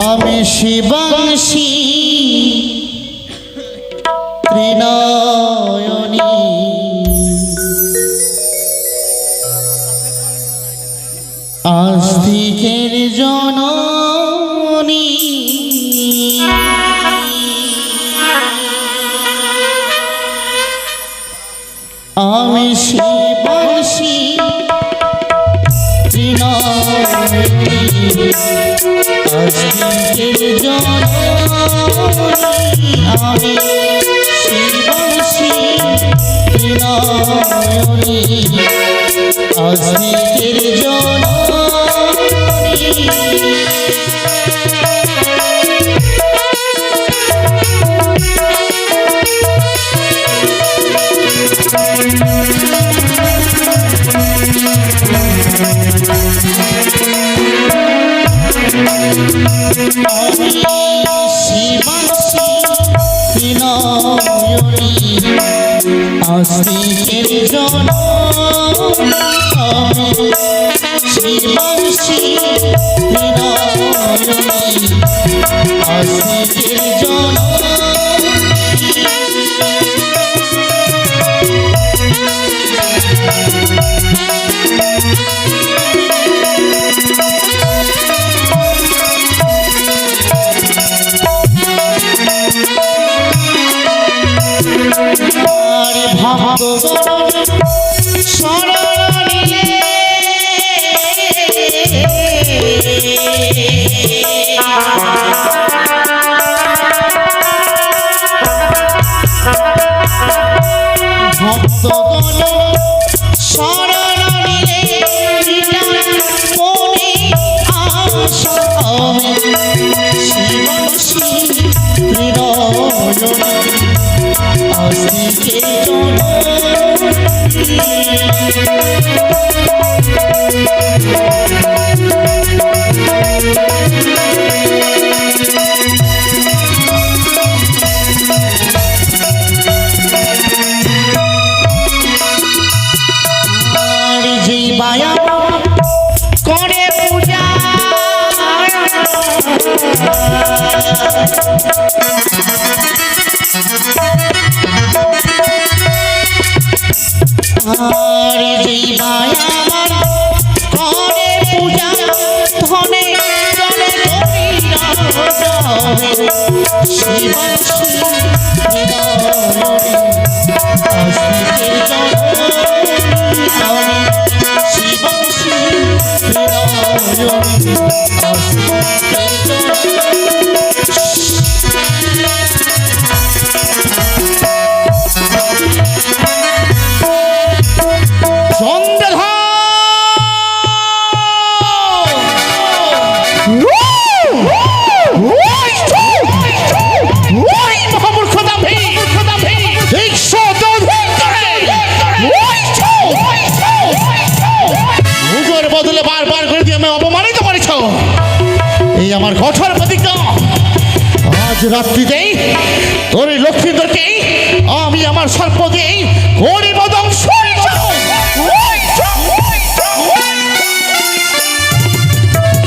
আমি শিবাংশী ত্রিনয়নী আস্তিকের জননী আমি শিবাংশী ত্রিনয়নী আস্তিকের জননী আমি শিবাংশী ত্রিনয়নী আস্তিকের জননী শিবাংশী ত্রিনয়নী আস্তিকের জননী শিবাংশী ত্রিনয়নী আস্তিকের জননী আমার কঠোর প্রতিজ্ঞা আজ রাত্রিতেই তোর লক্ষ্মীদেরকে আমি আমার সর্প দিয়ে গরিব ধ্বংস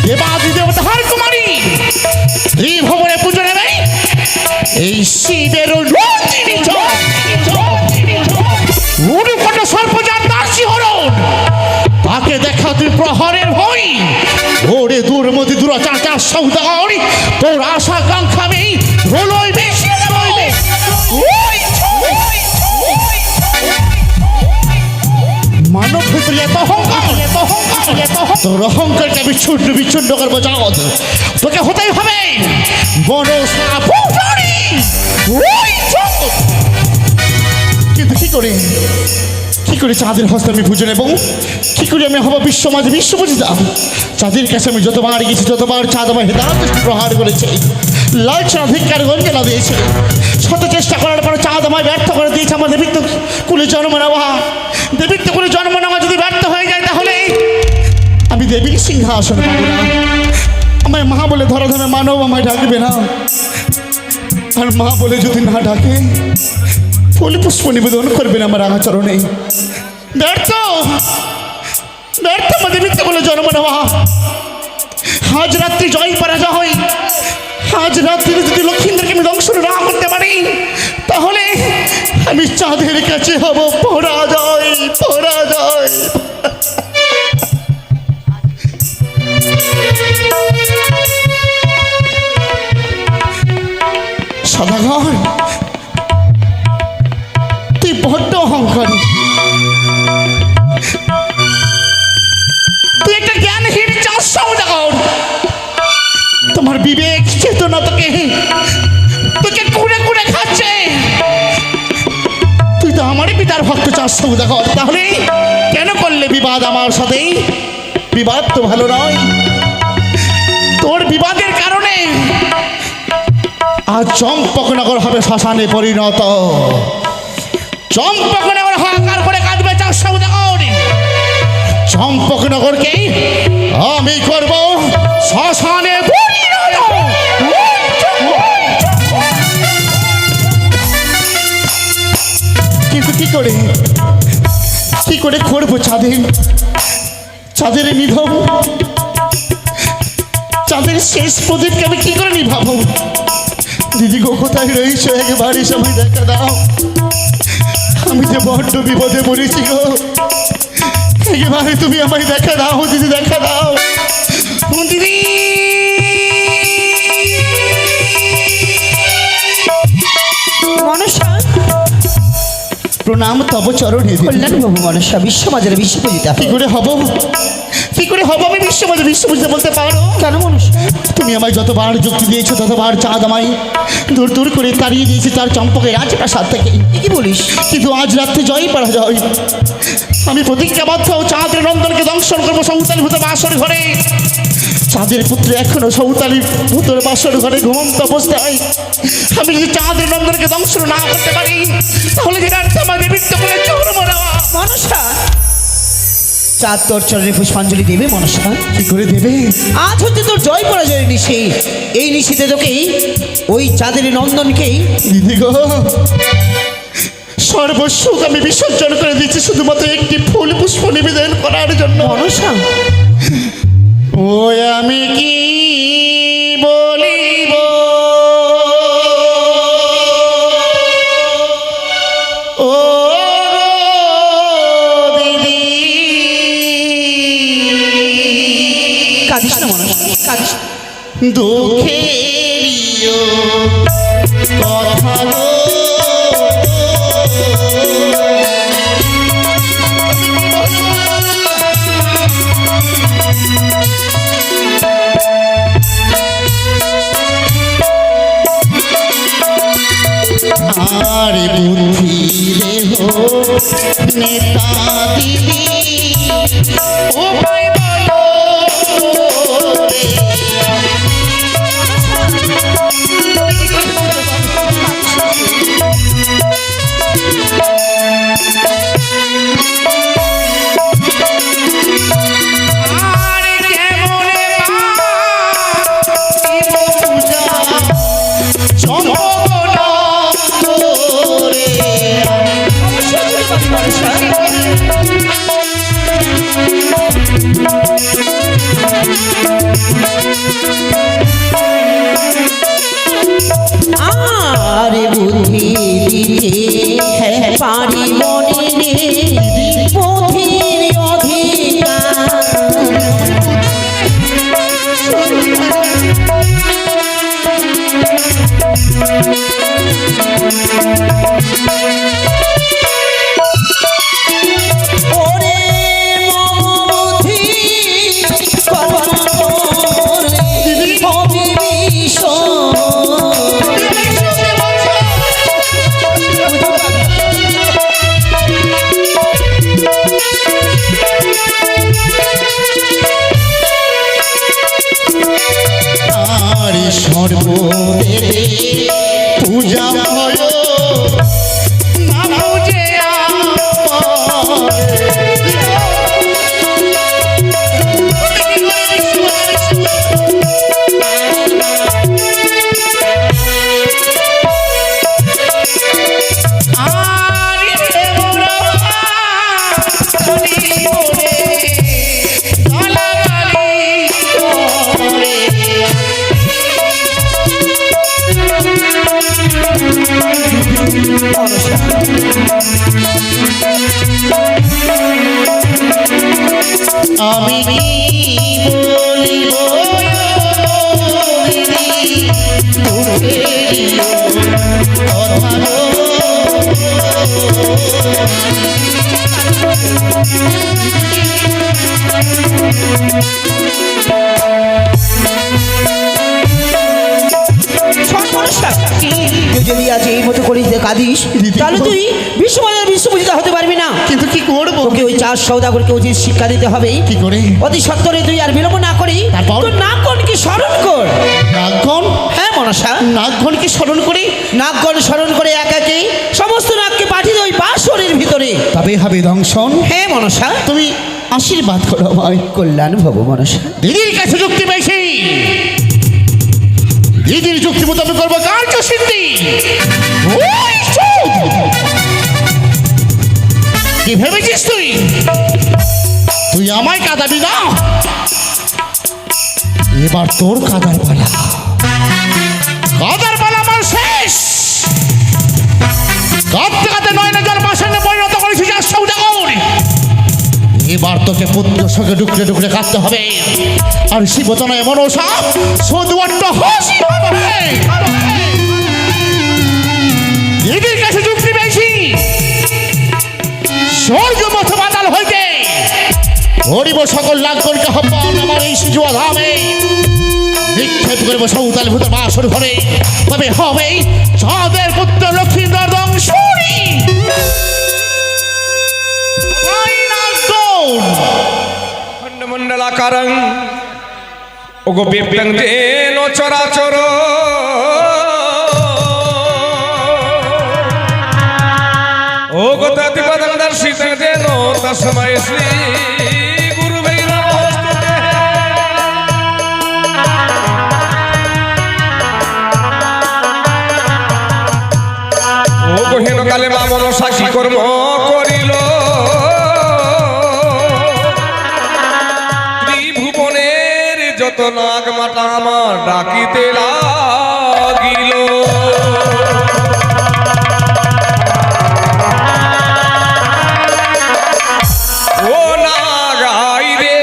দেবাদি দেবতার কুমারী ত্রিভুবনে পুজো নেবে এই শিবের সর্প যার দাসী হরণ তাকে দেখা তুই প্রহরের ভয় ওরে দূর মধ্যে দুরাচার চার সৌদার তোর আশা কাঙ্ক্ষা নেই হলোই বেশি মানব ভিতরে তোর অহংকারকে বিচ্ছুন্ন বিচ্ছুন্ন করবো জগৎ তোকে হতেই হবে কিন্তু কি করে চাঁদের হস্তে আমি পুজো নেব কি করে আমি হবো বিশ্ব মাঝে বিশ্বপূজিতা চাঁদের কাছে আমি যতবার গেছি যতবার চাঁদ আমার হেদায়ত প্রহার করেছে লালচনা ধিক্কার গঞ্জনা দিয়েছে শত চেষ্টা করার পর চাঁদ আমায় ব্যর্থ করে দিয়েছে আমার দেবীত্ব কুলে জন্ম নেওয়া দেবীত্ব কুলে জন্ম নেওয়া যদি ব্যর্থ হয়ে যায় তাহলে আমি দেবীর সিংহাসন পাবো না আমায় মা বলে ধরাধামে মানব আমায় ডাকবে না আর মা বলে যদি না ডাকে ফুল পুষ্প নিবেদন করবেন আমার আচরণে ব্যর্থ ব্যর্থ আমাদের মিথ্যে বলে জন্ম নেওয়া আজ রাত্রি জয় পরাজয় আজ রাত্রিতে যদি লক্ষ্মীদেরকে আমি ধ্বংস না করতে পারি, তাহলে আমি চাঁদের কাছে হব পরাজয় পরাজয়। সদাগর, তুই বড্ড অহংকারী, তুই একটা জ্ঞানহীন চাঁদ সওদাগর। তোমার বিবেক চেতনা তোকে কুড়ে কুড়ে খাচ্ছে। তুই তো আমারই পিতার ভক্ত চাঁদ সওদাগর, তাহলে কেন করলে বিবাদ আমার সাথে? বিবাদ তো ভালো নয়। তোর বিবাদের কারণে আজ চম্পকনগর হবে শ্মশানে পরিণত। চম্পকনগর হাহাকার করে কাঁদবে চাঁদ সওদাগর। চম্পকনগরকে আমি করব শ্মশানে পরিণত। কিন্তু কি করে করবো চাঁদের নিধব, চাঁদের শেষ প্রদীপকে আমি কি করে নিভাবো? দিদি গো, কোথায় রয়েছে? একবার সময় দেখা দাও। আমি যে বড্ড বিপদে পড়েছি গো, একবারে তুমি আমায় দেখা দাও দিদি, দেখা দাও দিদি। মনসা, প্রণাম তব চরণে। কল্যাণ বাবু মনসা, বিশ্ববাজারে বিশ্বপূজিতা। কি করে হব আমি বিশ্বপূজিতা বলতে পারো? কেন মনসা? তুমি আমায় যতবার যুক্তি দিয়েছো, ততবার চাঁদ আমায় দূর দূর করে তাড়িয়ে দিয়েছে তার চম্পকের রাজপ্রাসাদ থেকে। কি বলিস? কিন্তু আজ রাত্রে জয়ই পরাজয়। আমি প্রতিজ্ঞাবদ্ধ, চাঁদের নন্দনকে দংশন করবো সৌতালি ভূত বাসর ঘরে। চাঁদের পুত্র এখনো সৌতালি ভূতর বাসর ঘরে ঘুমন্ত অবস্থায়। আমি যদি চাঁদের নন্দনকে দংশন না করতে পারি, তাহলে যে রাত্রে আমাদের মৃত্যু করে চরম দেওয়া। মনসা, চাঁদ তোর চরণে পুষ্পাঞ্জলি দেবে মনসা। কি করে দেবে? আজ হচ্ছে তোর জয় পরাজয়ের নিশি। এই নিশিতে তোকেই, ওই চাঁদের নন্দনকেই দিদি গো, সর্বসুখ আমি বিসর্জন করে দিচ্ছি শুধুমাত্র একটি ফুল পুষ্প নিবেদন করার জন্য। মনসা, ও আমি কি বলিব, ও দিদি। কাঁদিস না মনসা, কাঁদিস না। দুঃখেরিও কথা গো, আর বুদ্ধি দেহ নেতা দিদি, উপায় বলো রে। আরে বুদ্ধি দিতে পারি মনে রে, বুদ্ধির অধিকার। ওরে মম বুদ্ধি কল্পনা করলে হবে বিষ। আর সর্বদেবে পূজা হয় না বুঝে আমি কি বলিব দুঃখের তুই যদি আজ এই মতো করিস যে কাঁদিস, তাহলে তুই বিশ্বপূজিতা হতে পারবি না। কিন্তু কি করবো? ওকে ওই চাষ সৌদাগরকে উচিত শিক্ষা দিতে হবে। কি করে? অতি সত্তরে তুই আর বিলম্ব না করি তারপর? তোর নাগগণকে স্মরণ কর। নাগগণ? হ্যাঁ মনসা, নাগগণকে স্মরণ করে? নাগগণ স্মরণ করে একাকে সমস্ত নাগকে পাঠিয়ে ওই বাসরের ভিতরে, তবে হবে দংশন। হ্যাঁ মনসা, তুমি আশীর্বাদ করো আমায়। কল্যাণ ভব মনসা। দিদির কাছে যুক্তি পেয়েছি, দিদির যুক্তি মোতাবেক করবো কার্য সিদ্ধি। ওই চুপ! কি ভেবেছিস তুই? তুই আমায় কাঁদাবি না? এবার তোর কাদার পালা। কাদার পালা আমার শেষ। কাঁদতে কাঁদতে নয়না জল বাসনে পরিণত করেছিস আর সৌদাগর। এবার তোকে পুত্র সঙ্গে ডুকরে ডুকরে কাঁদতে হবে। আর শিবতনয় মনসা শুধু একটা হাসি হবে। দিদির কাছে যুক্তি পেয়েছি, স্বর্গ মতো বাতাল হইতে হরিব সকল নাগগণকে আহ্বান আমার এই সিজুয়া ধামে। নিক্ষেপ করবো সৌতাল ভূতের বাসর ঘরে, তবে হবে চাঁদের পুত্র লক্ষ্মীন্দর দংশনী। খণ্ডমণ্ডলাকারং ওগো বিপ্লং যেন চরাচর ওগো তৎপদং দর্শিতং যেন তস্মৈ শ্রী গুরুবে নমস্তুতে। ওগো হেন কালে মা মনসা কি কর্ম করিল ত্রিভুবনের যত নাগ মাতা আমার ডাকিতে লাগিল। ও নাগাই রে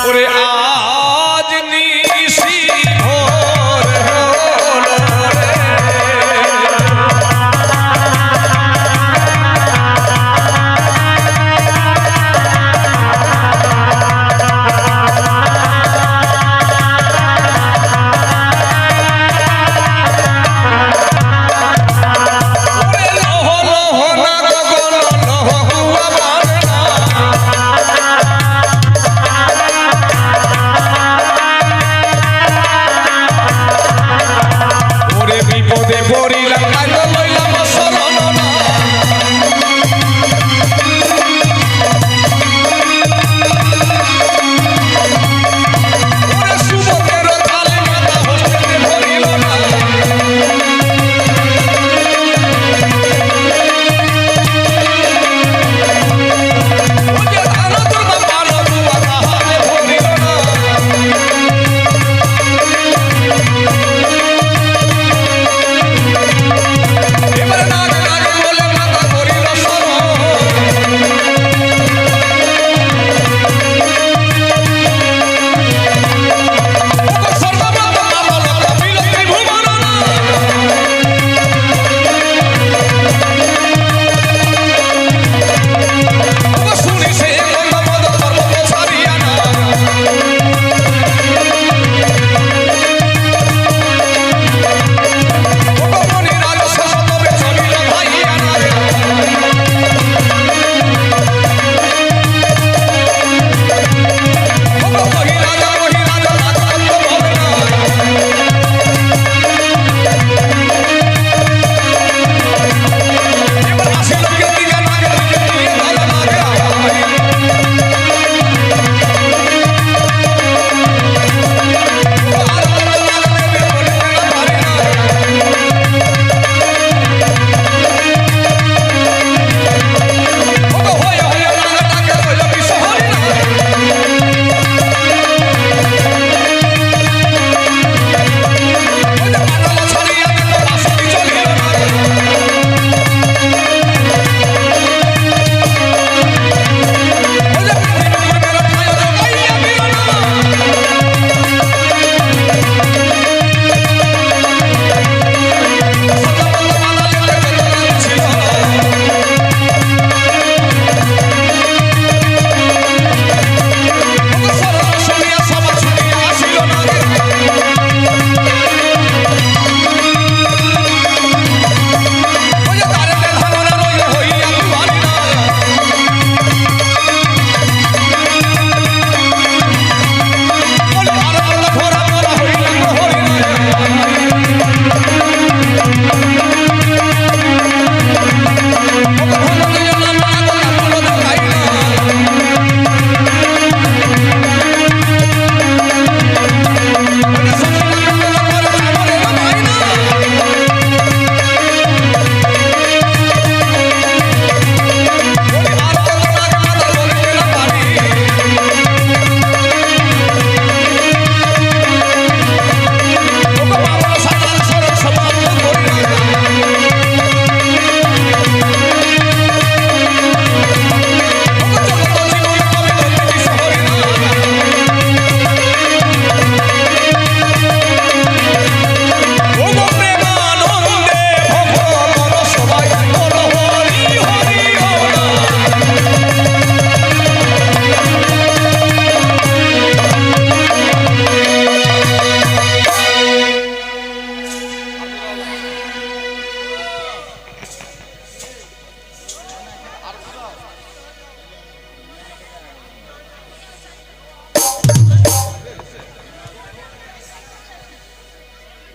ওরে আজ নিশি ভোর হলো রে।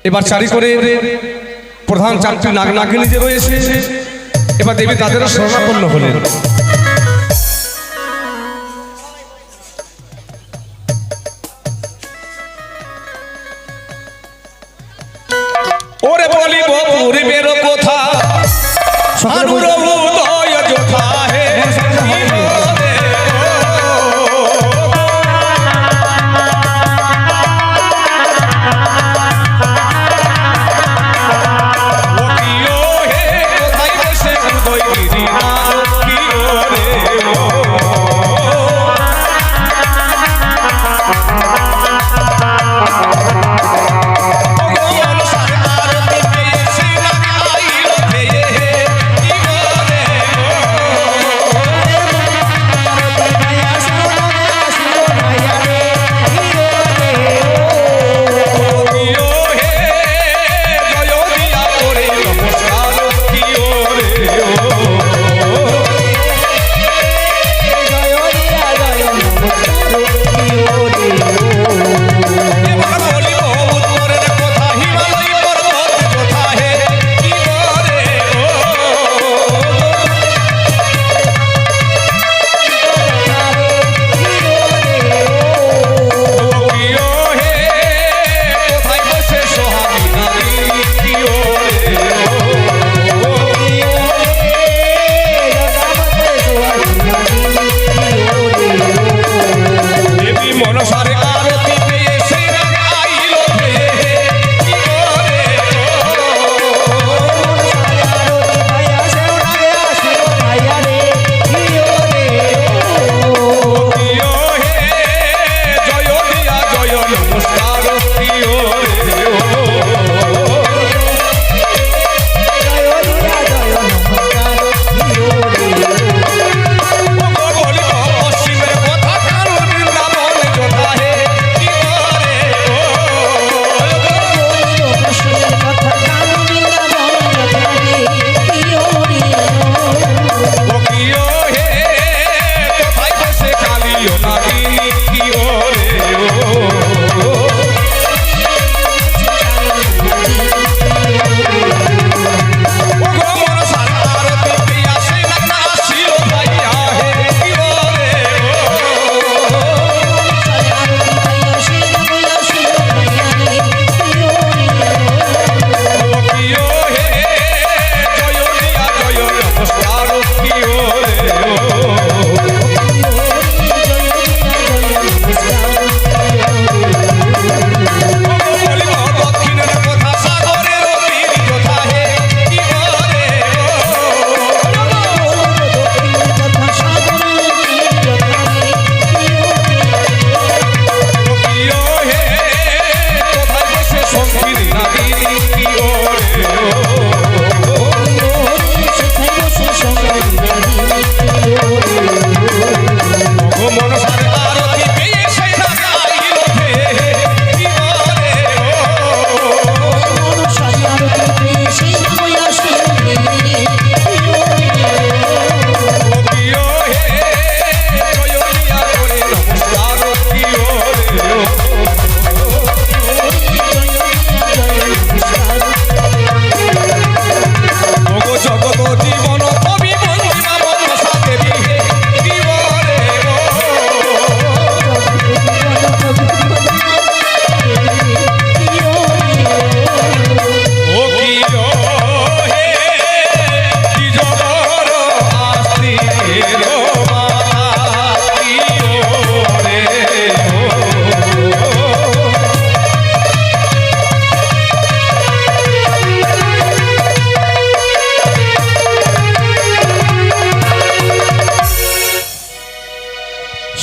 এবার চারি করে প্রধান চারটি নাগ নাগিনী যে রয়েছে এবার দেবী তাদেরও শরণাপন্ন হলেন। ওরে বলিব পূর্বের কথা আনুর উদয় যথা হে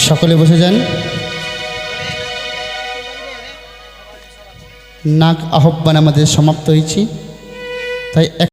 সকলে বসে যান। নাগ আহ্বান আমাদের সমাপ্ত হয়েছে, তাই